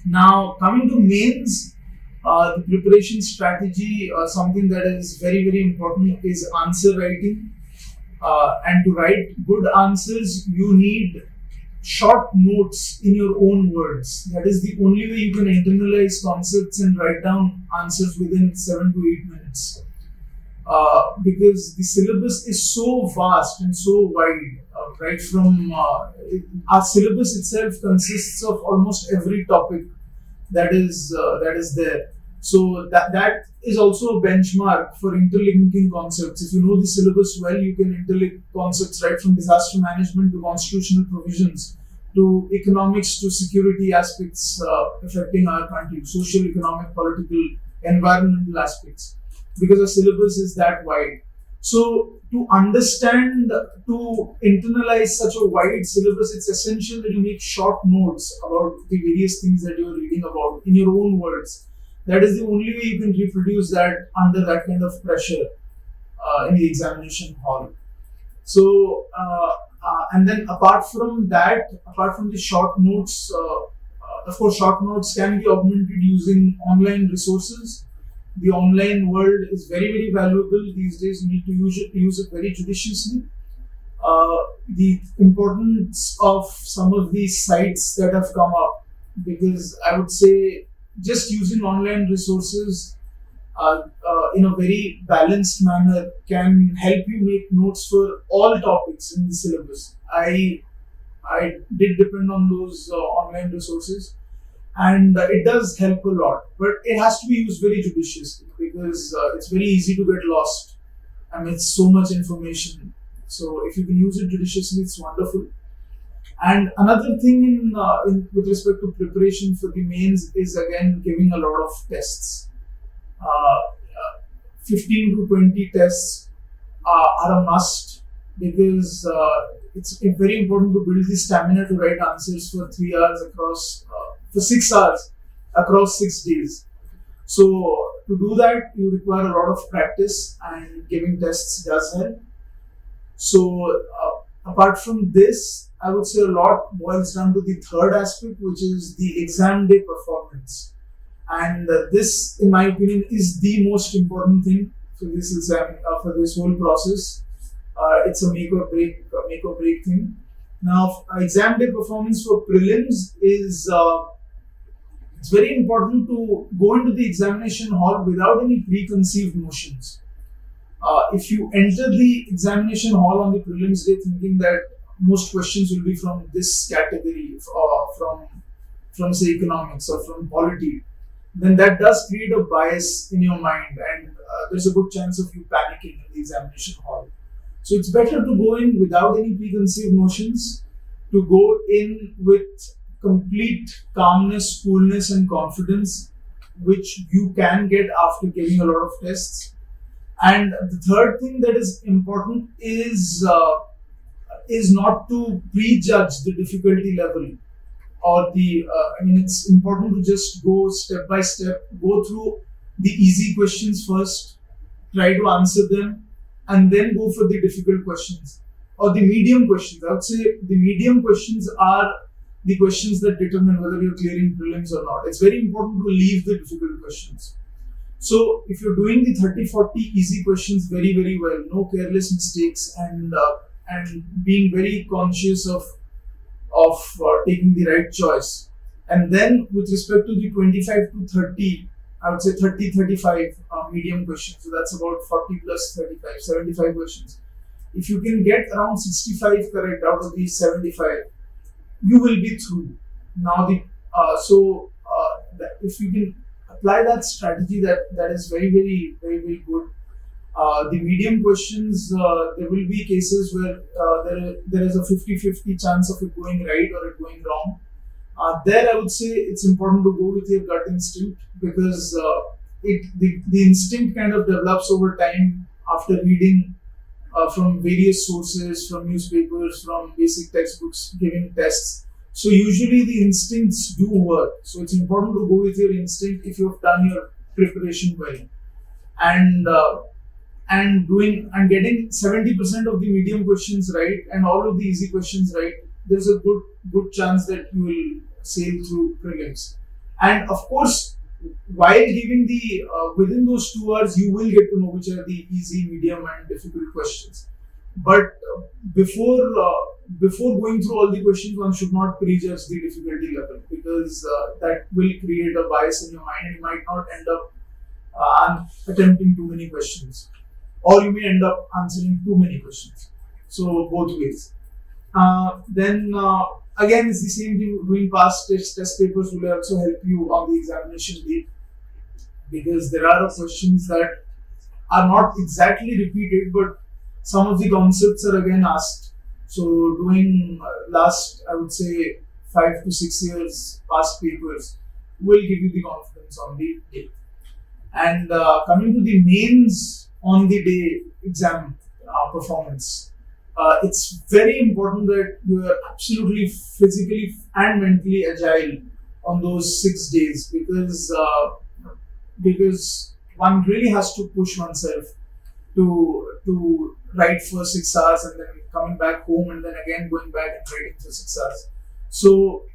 Now, coming to mains, the preparation strategy, something that is very important is answer writing. And to write good answers, you need short notes in your own words. That is the only way you can internalize concepts and write down answers within 7 to 8 minutes. Because the syllabus is so vast and so wide, right from our syllabus itself consists of almost every topic that is there. So that is also a benchmark for interlinking concepts. If you know the syllabus well, you can interlink concepts right from disaster management to constitutional provisions to economics to security aspects affecting our country, social, economic, political, environmental aspects, because the syllabus is that wide. So to understand, to internalize such a wide syllabus, it's essential that you make short notes about the various things that you're reading about in your own words. That is the only way you can reproduce that under that kind of pressure in the examination hall. So, and then apart from the short notes, of course, short notes can be augmented using online resources. The online world is very valuable these days. You need to use it very judiciously. The importance of some of these sites that have come up, because I would say just using online resources in a very balanced manner can help you make notes for all topics in the syllabus. I did depend on those online resources, and it does help a lot, but it has to be used very judiciously, because it's very easy to get lost. I mean, it's so much information. So if you can use it judiciously, it's wonderful. And another thing with respect to preparation for the mains is again giving a lot of tests. 15 to 20 tests are a must, because it's very important to build the stamina to write answers for 3 hours for 6 hours across 6 days. So to do that, you require a lot of practice, and giving tests does help. So apart from this, I would say a lot boils down to the third aspect, which is the exam day performance. And this, in my opinion, is the most important thing for this exam, for this whole process. It's a make or break thing. Now, exam day performance for prelims is it's very important to go into the examination hall without any preconceived notions. If you enter the examination hall on the prelims day thinking that most questions will be from this category, from say economics or from polity, then that does create a bias in your mind, and there's a good chance of you panicking in the examination hall. So it's better to go in without any preconceived notions, to go in with complete calmness, coolness, and confidence, which you can get after giving a lot of tests. And the third thing that is important is not to prejudge the difficulty level, or it's important to just go step by step, go through the easy questions first, try to answer them, and then go for the difficult questions or the medium questions. I would say the medium questions are the questions that determine whether you're clearing prelims or not. It's very important to leave the difficult questions. So if you're doing the 30-40 easy questions very well, no careless mistakes, and being very conscious of taking the right choice, and then with respect to the 25 to 30, I would say 30-35 medium questions. So that's about 40 plus 35, 75 questions. If you can get around 65 correct out of these 75, you will be through. Now if you can apply that strategy, that is very good. The medium questions, there will be cases where there is a 50-50 chance of it going right or it going wrong. There I would say it's important to go with your gut instinct, because the instinct kind of develops over time after reading from various sources, from newspapers, from basic textbooks, giving tests. So usually the instincts do work. So it's important to go with your instinct if you've done your preparation well. And getting 70% of the medium questions right and all of the easy questions right, there's a good chance that you will sail through prelims. And of course, while giving the within those 2 hours, you will get to know which are the easy, medium, and difficult questions. But before going through all the questions, one should not prejudge the difficulty level, because that will create a bias in your mind, and you might not end up attempting too many questions, or you may end up answering too many questions. So both ways. Then again, it's the same thing. Doing past test papers will also help you on the examination day, because there are questions that are not exactly repeated, but some of the concepts are again asked. So doing last, I would say, 5 to 6 years past papers will give you the confidence on the day. And coming to the mains on the day exam performance, it's very important that you are absolutely physically and mentally agile on those 6 days, because one really has to push oneself to write for 6 hours, and then coming back home, and then again going back and writing for 6 hours. So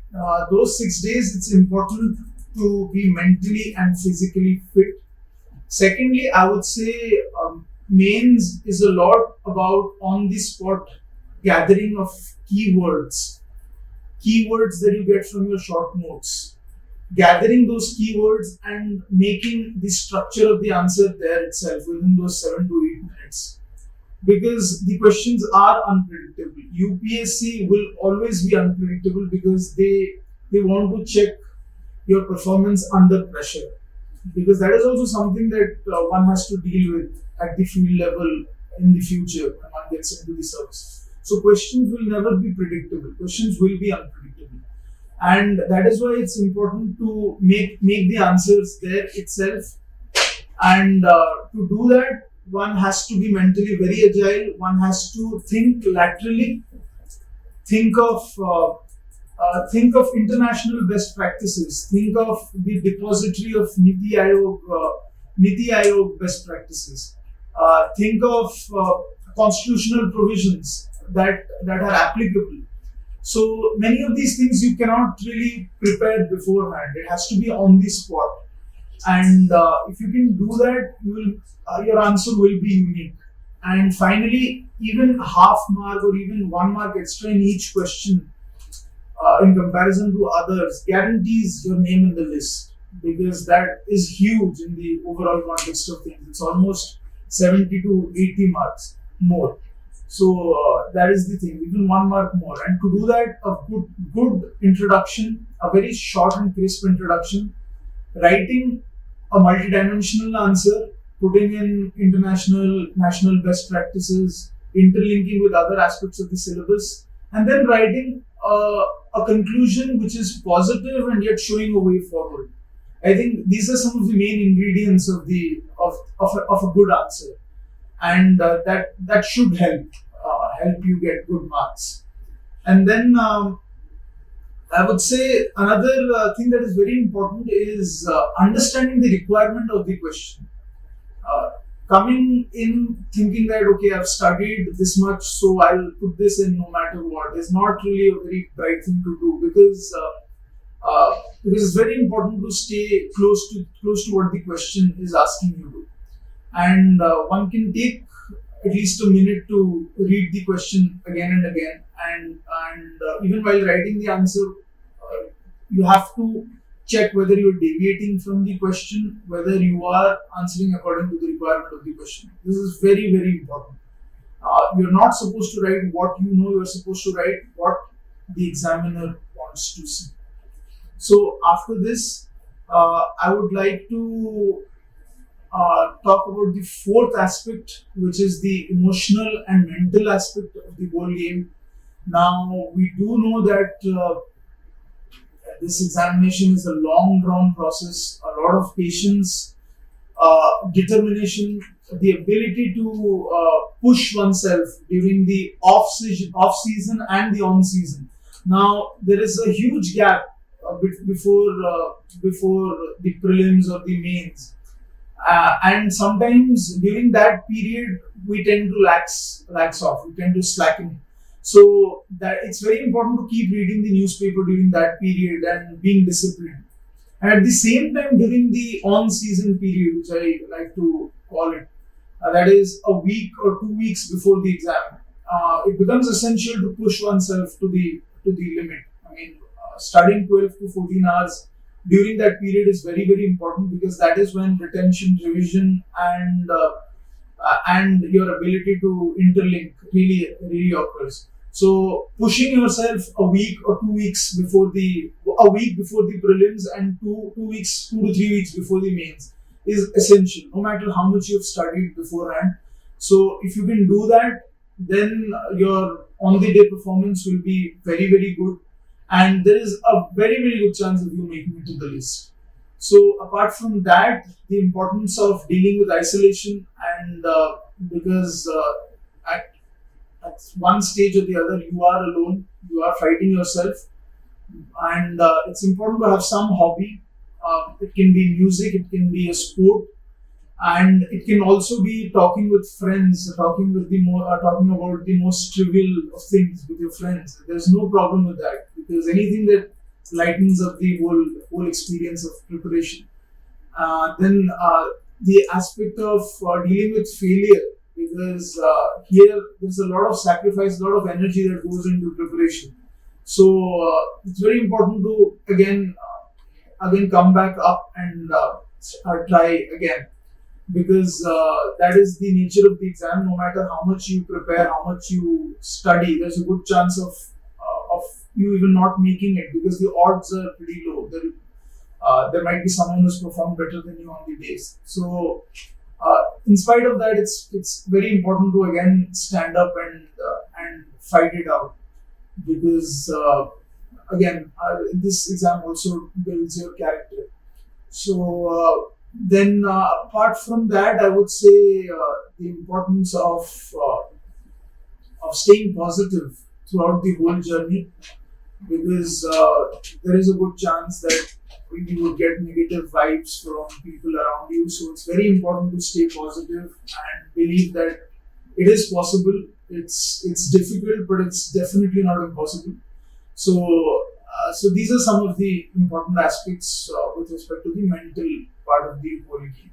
those 6 days, it's important to be mentally and physically fit. Secondly, I would say mains is a lot about on the spot gathering of keywords that you get from your short notes, gathering those keywords and making the structure of the answer there itself within those 7 to 8 minutes, because the questions are unpredictable. UPSC will always be unpredictable, because they want to check your performance under pressure, because that is also something that one has to deal with at the field level in the future when one gets into the service. So questions will never be predictable. Questions will be unpredictable. And that is why it's important to make the answers there itself. And to do that, one has to be mentally very agile. One has to think laterally, think of international best practices, think of the depository of Niti Aayog best practices, think of constitutional provisions that are applicable. So many of these things you cannot really prepare beforehand. It has to be on the spot. And if you can do that, your answer will be unique. And finally, even half mark or even 1 mark extra in each question in comparison to others guarantees your name in the list, because that is huge in the overall context of things. It's almost 70 to 80 marks more. So that is the thing, even 1 mark more. And to do that, a good introduction, a very short and crisp introduction, writing a multidimensional answer, putting in international, national best practices, interlinking with other aspects of the syllabus, and then writing a conclusion which is positive and yet showing a way forward. I think these are some of the main ingredients of a good answer, and that should help you get good marks. And then I would say another thing that is very important is understanding the requirement of the question. Coming in thinking that, okay, I've studied this much, so I'll put this in no matter what, is not really a very bright thing to do, because it's very important to stay close to what the question is asking you to. And one can take at least a minute to read the question again and again, and even while writing the answer, you have to check whether you're deviating from the question, whether you are answering according to the requirement of the question. This is very, very important. You're not supposed to write what you know, you're supposed to write what the examiner wants to see. So after this, I would like to talk about the fourth aspect, which is the emotional and mental aspect of the whole game. Now, we do know that this examination is a long drawn process, a lot of patience, determination, the ability to push oneself during the off season and the on season. Now, there is a huge gap before the prelims or the mains. And sometimes during that period, we tend to lax off, we tend to slacken. So that it's very important to keep reading the newspaper during that period and being disciplined. And at the same time, during the on-season period, which I like to call it, that is a week or 2 weeks before the exam, it becomes essential to push oneself to the limit. I mean, studying 12 to 14 hours during that period is very, very important, because that is when retention, revision, and your ability to interlink really occurs. So pushing yourself a week or 2 weeks before the prelims, and 2 to 3 weeks before the mains is essential, no matter how much you've studied beforehand. So if you can do that, then your on the day performance will be very, very good, and there is a very, very good chance of you making it to the list. So apart from that, the importance of dealing with isolation, and because at one stage or the other you are alone, you are fighting yourself, and it's important to have some hobby. It can be music, it can be a sport, and it can also be talking with friends, talking about the most trivial of things with your friends. There's no problem with that, because anything that lightens up the whole experience of preparation. Then the aspect of dealing with failure, because here there's a lot of sacrifice, a lot of energy that goes into preparation. So it's very important to again come back up and try again, because that is the nature of the exam. No matter how much you prepare, how much you study, there's a good chance of you even not making it, because the odds are pretty low. There might be someone who's performed better than you on the days. So in spite of that, it's very important to again stand up and fight it out, because again this exam also builds your character. So then apart from that, I would say the importance of staying positive throughout the whole journey, because there is a good chance that you will get negative vibes from people around you. So it's very important to stay positive and believe that it is possible. It's difficult, but it's definitely not impossible. So these are some of the important aspects with respect to the mental part of the whole game.